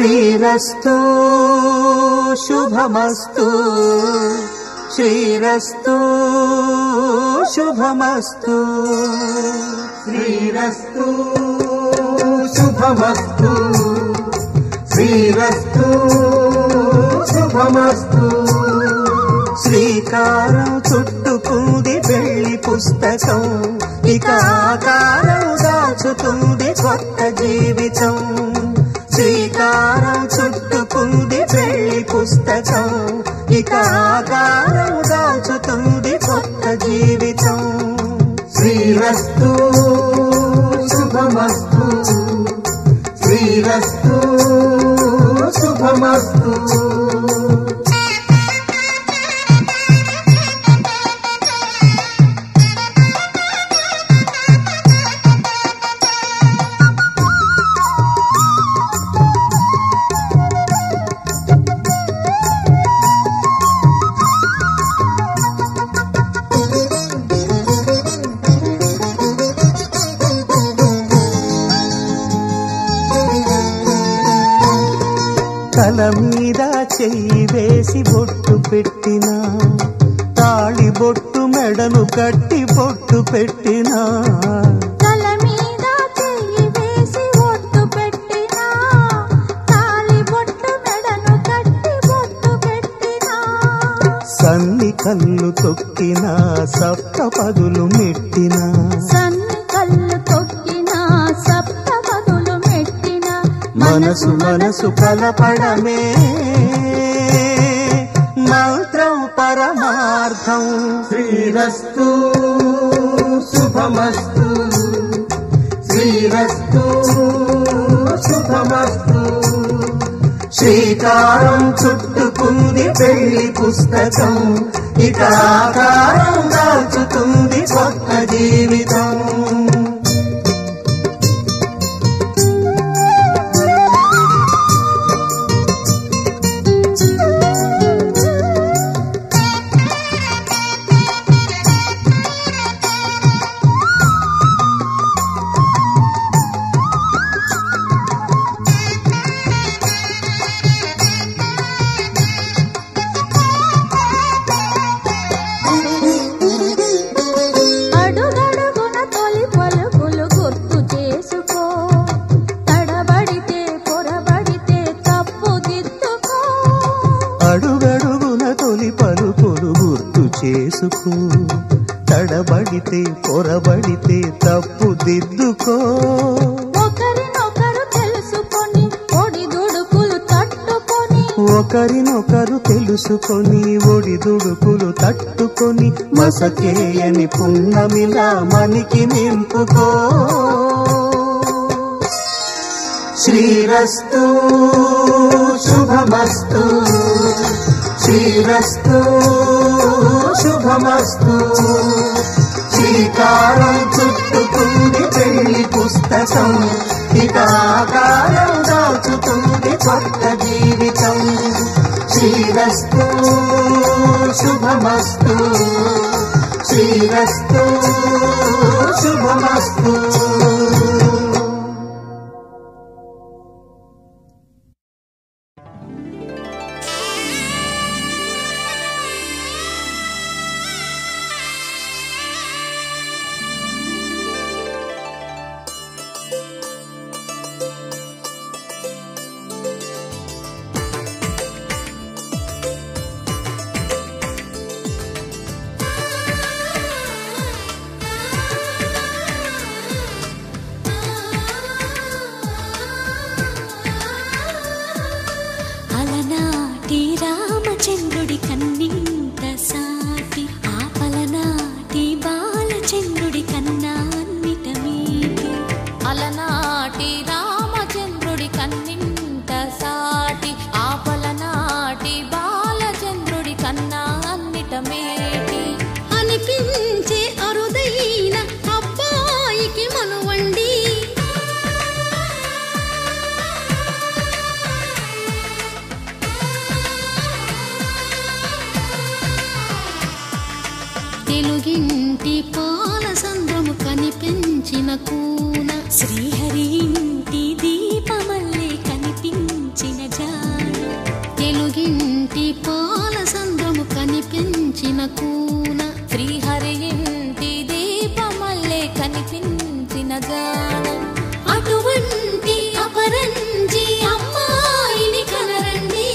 శ్రీరస్తు శుభమస్తు శ్రీరస్తు శుభమస్తు శ్రీరస్తు శుభమస్తు శ్రీరస్తు శుభమస్తు శ్రీకారం చుట్టుకుంది పెళ్లి పుస్తకం ఇక ఆకారం దాచుతుంది కొత్త జీవితం శ్రీకారం చుట్టుకుంది పెళ్లి పుస్తకం ఇక ఆకారం దాచుతుంది కొత్త జీవితం శ్రీరస్తు శుభమస్తు శ్రీరస్తు శుభమస్తు తల మీద చెయ్యి వేసి బొట్టు పెట్టినా తాళి బొట్టు మెడను కట్టి బొట్టు పెట్టినా తల మీద చెయ్యి వేసి బొట్టు పెట్టినా తాళి బొట్టు మెడను కట్టి బొట్టు పెట్టినా సన్ని కళ్ళు తొక్కినా సప్త పదులు మెట్టినా సన్ని కళ్ళు తొక్కినా సప్త పదులు మెట్టినా మనసు మనసు కలపడమే మంత్రం పరమార్థం శ్రీరస్తు శుభమస్తు శ్రీరస్తు శుభమస్తు శ్రీకారం చుట్టుకుంది పెళ్లి పుస్తకం ఇక ఆకారం దాచుతుంది కొత్త జీవితం అడుగడుగున తొలి పలుకులు గుర్తు చేసుకో తడబడితే పొరబడితే తప్పు దిద్దుకో ఒకరినొకరు తెలుసుకొని ఒడిదుడుకులు తట్టుకొని ఒకరినొకరు తెలుసుకొని ఒడిదుడుకులు తట్టుకొని మసకేయని పున్నమిలా మనికి నింపుకో శ్రీరస్తు శుభమస్తు శ్రీరస్తు శుభమస్తు శ్రీకారం చుట్టుకుంది పెళ్లి పుస్తకం ఇక ఆకారం దాచుతుంది కొత్త జీవితం శ్రీరస్తు శుభమస్తు శ్రీరస్తు శుభమస్తు రామచంద్రుడి కన్నింత సాటి ఆపలనాటి బాలచంద్రుడి కన్నా అన్నిట మీటి అలనాటి రామచంద్రుడి కన్నింత సాటి ఆపలనాటి బాలచంద్రుడి కన్నా అన్నిట మేటి అనిపించే అరుదైన అబ్బాయికి మనువండి తెలుగింటి పాలసంద్రము కనిపించిన కూన శ్రీహరి ఇంటి దీపమల్లే కనిపించిన కూన శ్రీహరి ఇంటి దీపమల్లే కనిపించిన జాన అటువంటి అపరంజి అమ్మాయిని కనరండి.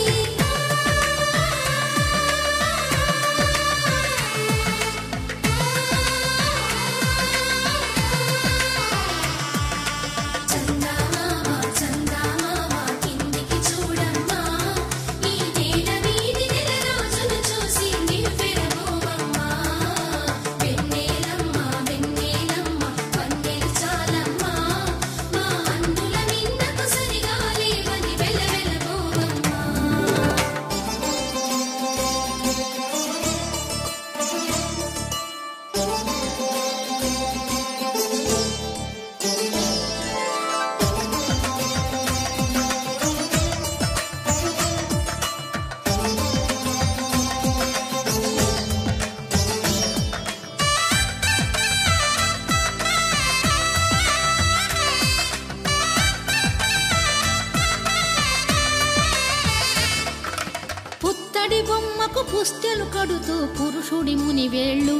పుత్తడి బొమ్మకు పుస్తెలు కడుతూ పురుషుడి ముని వేళ్ళు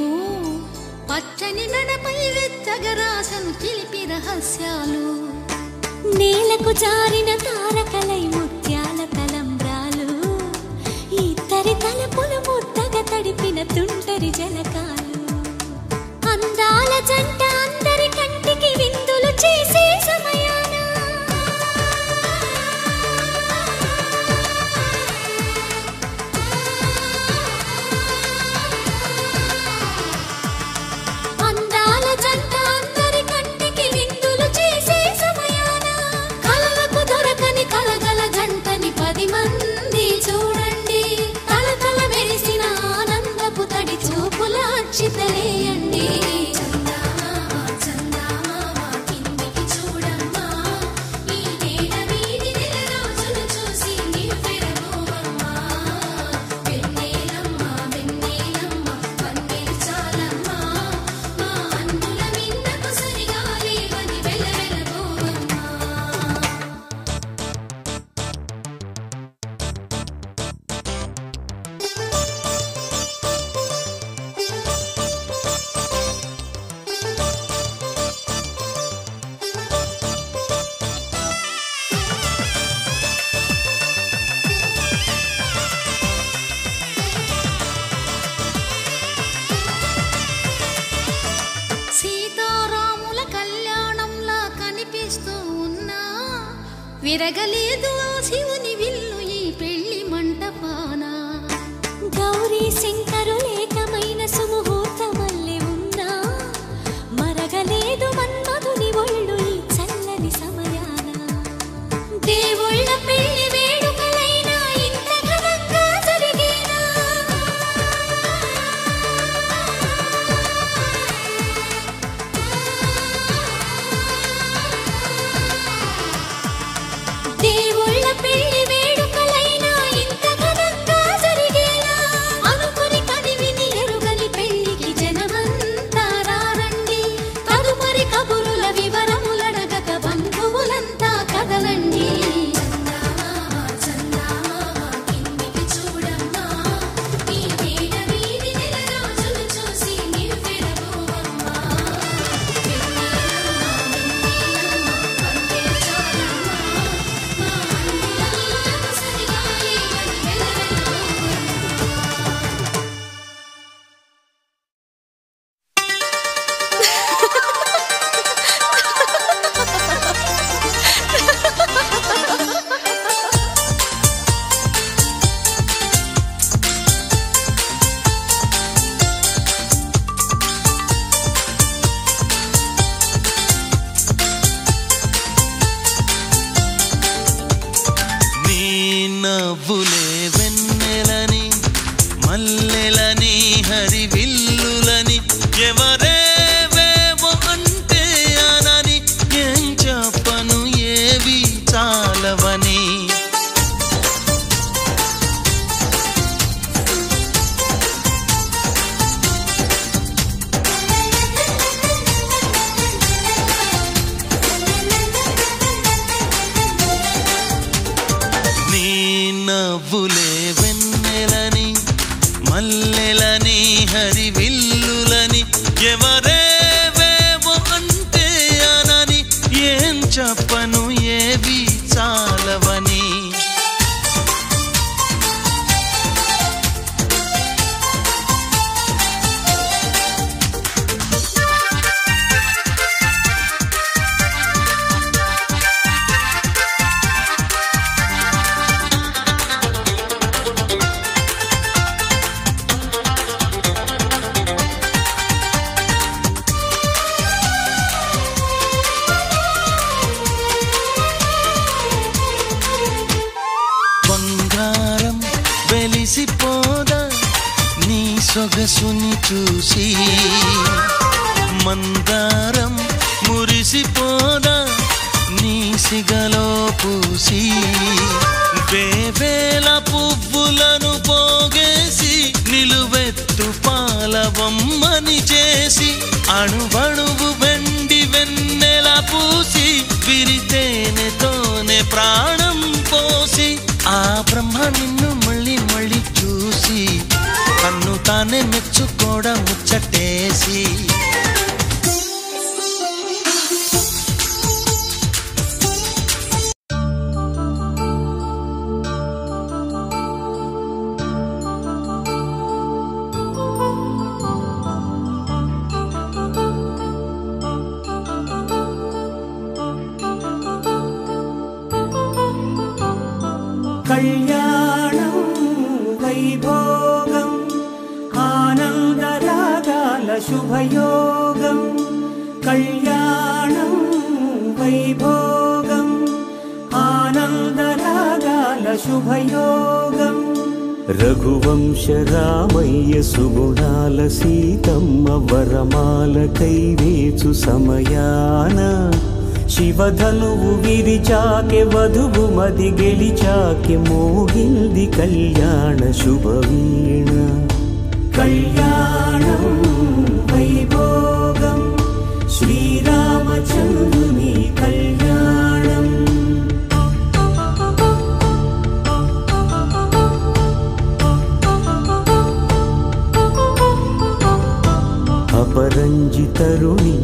పచ్చని మెడపై వెచ్చగరాసను చిలిపి రహస్యాలు నేలకు జారిన తారకలై ముత్యాల తలంబ్రాలు ఇద్దరి తలపులు ముద్దగా తడిపిన తుంటరి జలకాలు అందాల జంట అందరి కంటికి విందులు చేసే సమయాన చితలేయండి. సీతారాముల కళ్యాణంలా కనిపిస్తూ ఉన్నా విరగలేదు ఆ శివుని విల్లు ఈ పెళ్లి మంటపాన గౌరీ శంకరులేకమైన సుముహూర్తమల్లె ఉన్నా మరగలేదు మన్మధుని ఒళ్ళు ఈ చల్లని సమయాన దేవుళ్ళ పెళ్లి వేడుకలైనా ఇంత ఘనంగా జరిగేనా దేవుళ్ళ మల్లెలని హరివిల్లులని ఎవరేవేవో అంటే అనని ఏం చెప్పను ఏవి చాలవని. బంగారం వెలిసిపోదా నీ సొగసుని చూసి, మందారం మురిసిపోదా నీ సిగలో పూసి, వేవేల పువ్వులను పోగేసి నిలువెత్తు పాలవమ్మని చేసి, అణువణువు వెండి వెన్నెల పూసి విరితేనెతోనే ప్రాణం పోసి, ఆ బ్రహ్మ నిన్ను మళ్ళీ మళ్ళీ చూసి తన్ను తానే మెచ్చుకోవడం ముచ్చటేసి. కళ్యాణం వైభోగం ఆనందరాగాల శుభయోగం, కళ్యాణం వైభోగం ఆనందరాగాల శుభయోగం. రఘువంశ రామయ్య సుగుణాల సీతమ్మ వరమాల కైవేచు సమయాన, శివధనువు విరిచాకె వధువు మది గెలిచాకె మోగింది కళ్యాణ శుభవీణ. కళ్యాణం వైభోగం శ్రీరామచంద్రుని కళ్యాణం. అపరంజి తరుణి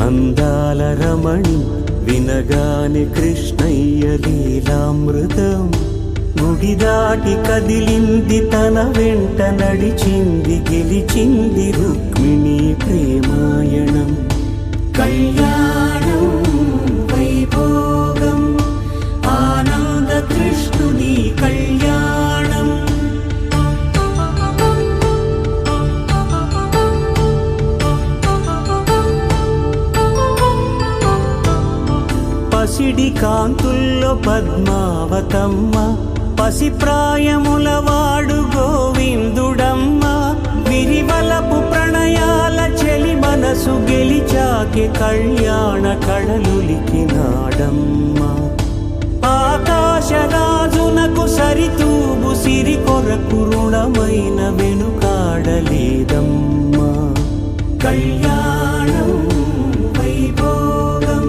అందాల రమణి వినగానే కృష్ణయ్య లీలామృతం, గుడి దాటి కదిలింది తన వెంట నడిచింది గెలిచింది రుక్మిణి ప్రేమాయణం. కళ్యాణం వైభోగం ఆనంద కృష్ణుని కళ్యాణం. పసిడి కాంతుల్లో పద్మావతమ్మ, పసిప్రాయముల వాడు గోవిందుడమ్మ, విరివలపు ప్రణయాల చెలి మనసు గెలిచాకె కళ్యాణ కళలులికినాడమ్మ. ఆకాశరాజునకు సరితూబు సిరి కొరకు రుణమైన వెనుకాడలేదమ్మా. కళ్యాణం వైభోగం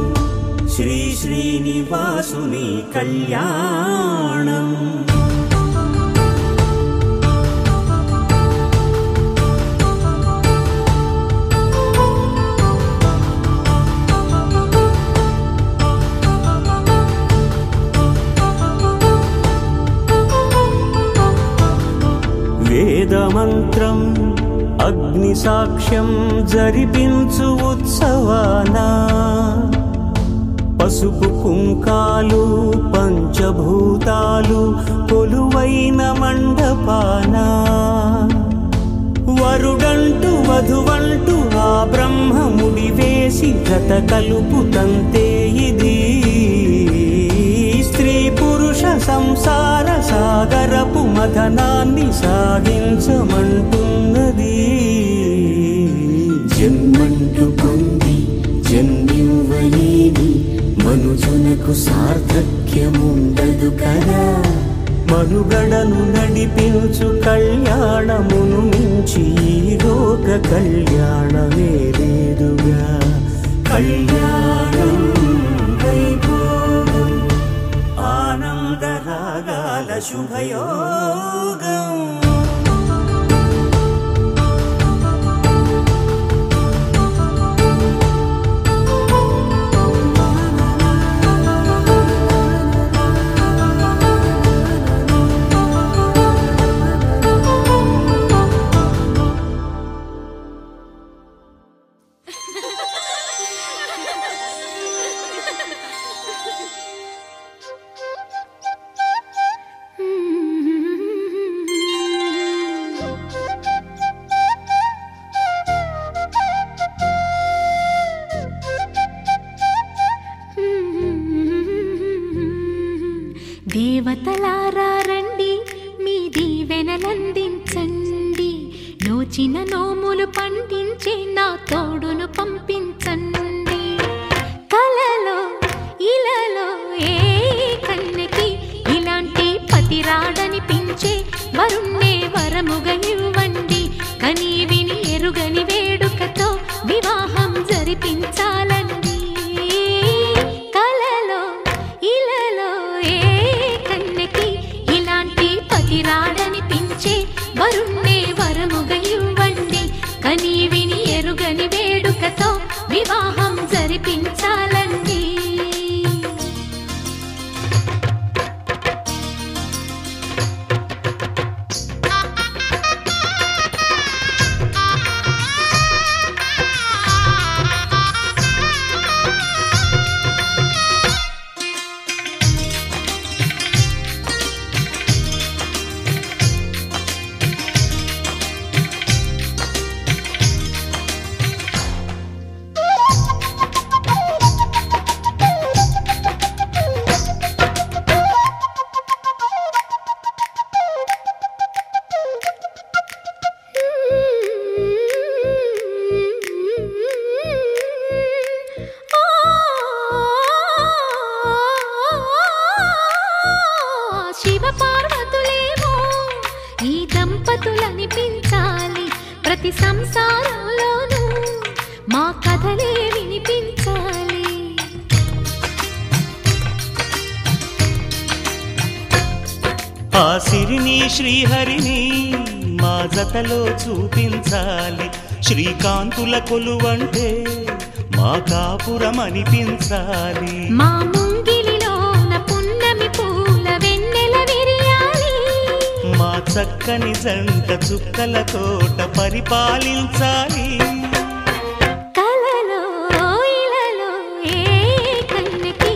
శ్రీ శ్రీనివాసుని కళ్యాణం. వేదమంత్రం అగ్ని సాక్ష్యం జరిపించు ఉత్సవానా, పసుపు కుంకాలు పంచభూతాలు కొలువైన మండపాన, వరుడంటూ వధువంటూ ఆ బ్రహ్మముడి వేసి జత కలుపుతంతే ఇది. స్త్రీ పురుష సంసార సాగరపు మథనాన్ని సాగించమంటున్నది. జన్మంటూ పొంది జన్మివ్వలేని మనుజునకు సార్థక్యముండదు కదా, మనుగడను నడిపించు కళ్యాణమును మించి ఈ లోక కళ్యాణమే లేదుగా. కళ్యాణం వైభోగం ఆనందరాగాల శుభయోగం. నోములు పండించే నా తోడును పంపించండి. కలలో ఇలలో ఏ కన్నెకి ఇలాంటి పతి రాడనిపించే వరుణ్ణే వరముగా ఇవ్వండి. కని విని ఎరుగని వేడుకతో వివాహం జరిపించాలండి. కలలో ఇలలో ఏ కన్నెకి ఇలాంటి పతి రాడనిపించే వరుణ్ణే వరముగా ఇవ్వండి. కని విని ఎరుగని వేడుకతో వివాహం జరిపించాలండి. శివ పార్వతులేమో ఈ దంపతులనిపించాలి. ప్రతి సంసారంలోనూ మా కథలే వినిపించాలి. ఆ సిరిని శ్రీహరిని మా జతలో చూపించాలి. శ్రీకాంతుల కొలువంటే మా కాపురం అనిపించాలి. మా ముంగిలిలోన పున్నమి పూల వెన్నెల విరియాలి. మా చక్కని జంట చుక్కల తోట పరిపాలించాలి. కలలో ఇలలో ఏ కన్నెకి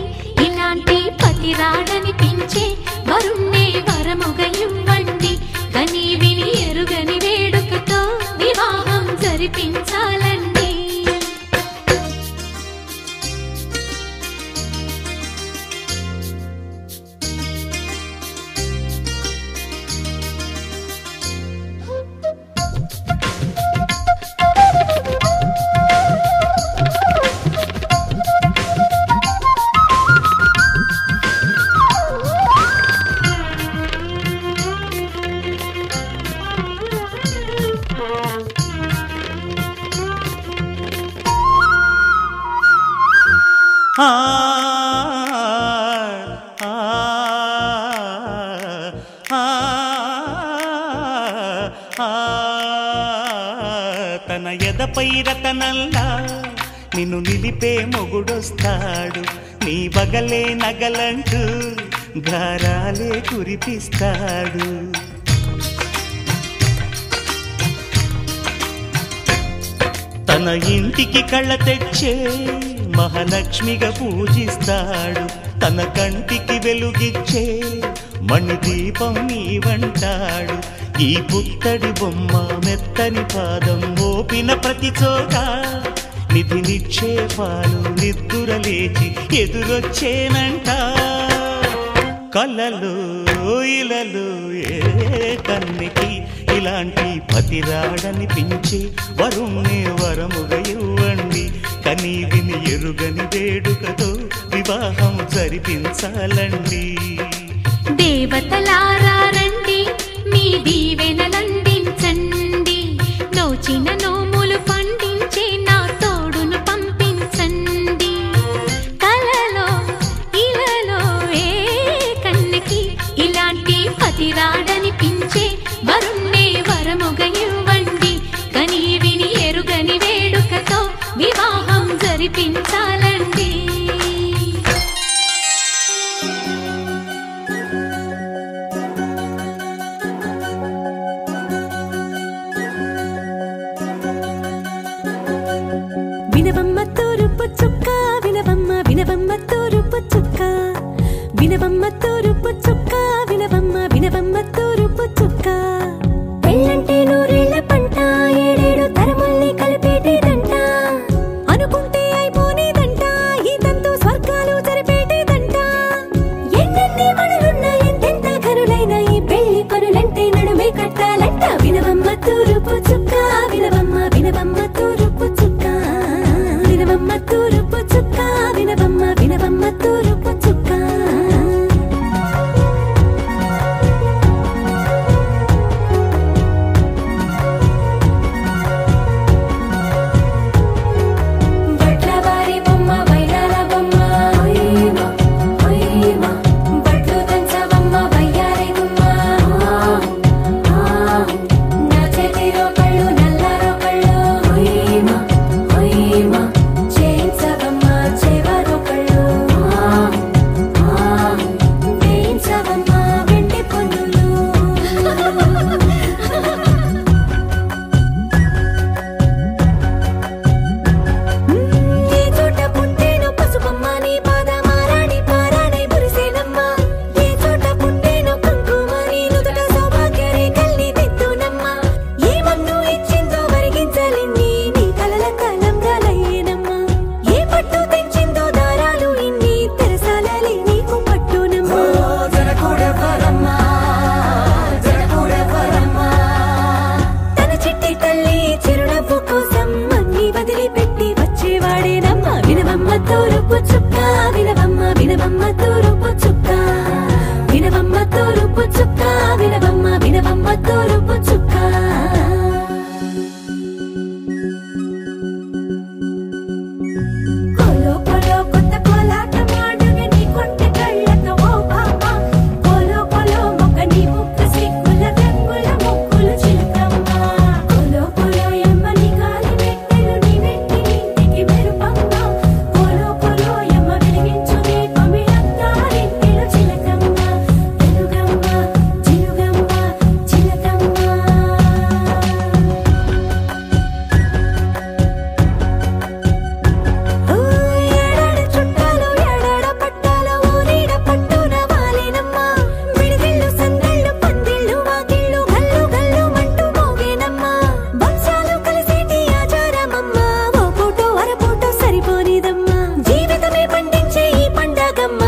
ఇలాంటి పతి రాడనిపించే వరుణ్ణే వరముగా ఇవ్వండి. కని విని ఎరుగని వేడుకతో వివాహం జరిపించాలండి. ఆ ఆ ఆ తన ఎదపై రతనల్లా నిన్ను నిలిపే మొగుడొస్తాడు. నీ బగలే నగలంటూ గారాలే కురిపిస్తాడు. తన ఇంటికి కళ్ళ తెచ్చే మహాలక్ష్మిగా పూజిస్తాడు. తన కంటికి వెలుగిచ్చే మణిదీపం నీవంటాడు. ఈ పుత్తడి బొమ్మ మెత్తని పాదం మోపిన ప్రతి చోట నిధి నిక్షేపాలు నిద్దురలేచి ఎదురొచ్చేనంట. కలలో ఇలలో ఏ కన్నెకి ఇలాంటి పతి రాడనిపించి వరుణ్ణే వరముగా ఇవ్వండి. కని విని ఎరుగని వేడుకతో వివాహం జరిపించాలండి. దేవతలారా రండి, మీ దీవెనలందించండి. నోచిన నోములు పండించే నా తోడును పంపించండి. కలలో ఇలలో ఏ కన్నెకి ఇలాంటి పతి రాడనిపించే వరుణ్ణే వరముగా ఇవ్వండి. కని విని ఎరుగని వేడుకతో వివాహం జరిపించాలండి. వినవమ్మ తూరుపు చుక్క, వినవమ్మ వినవమ్మ తూరుపు చుక్క, వినవమ్మ తూరుపు చుక్క, వినవమ్మ వినవమ్మ తూరుపు చుక్క. పెళ్ళంటే నూరేళ్ల పంట, ఏడేడు తరముల్ని కలిపేటేదంట. అనుకుంటే అయిపోనేదంట, ఈ తంతు స్వర్గాలు జరిపేటేదంట. ఎన్నెన్ని మనులున్నా ఎంతెంత కరులైన ఈ పెళ్లి పనులంటే నడుమే కట్టాలంట. వినవమ్మ తూరుపు చుక్క, వినవమ్మ నాగమ్మ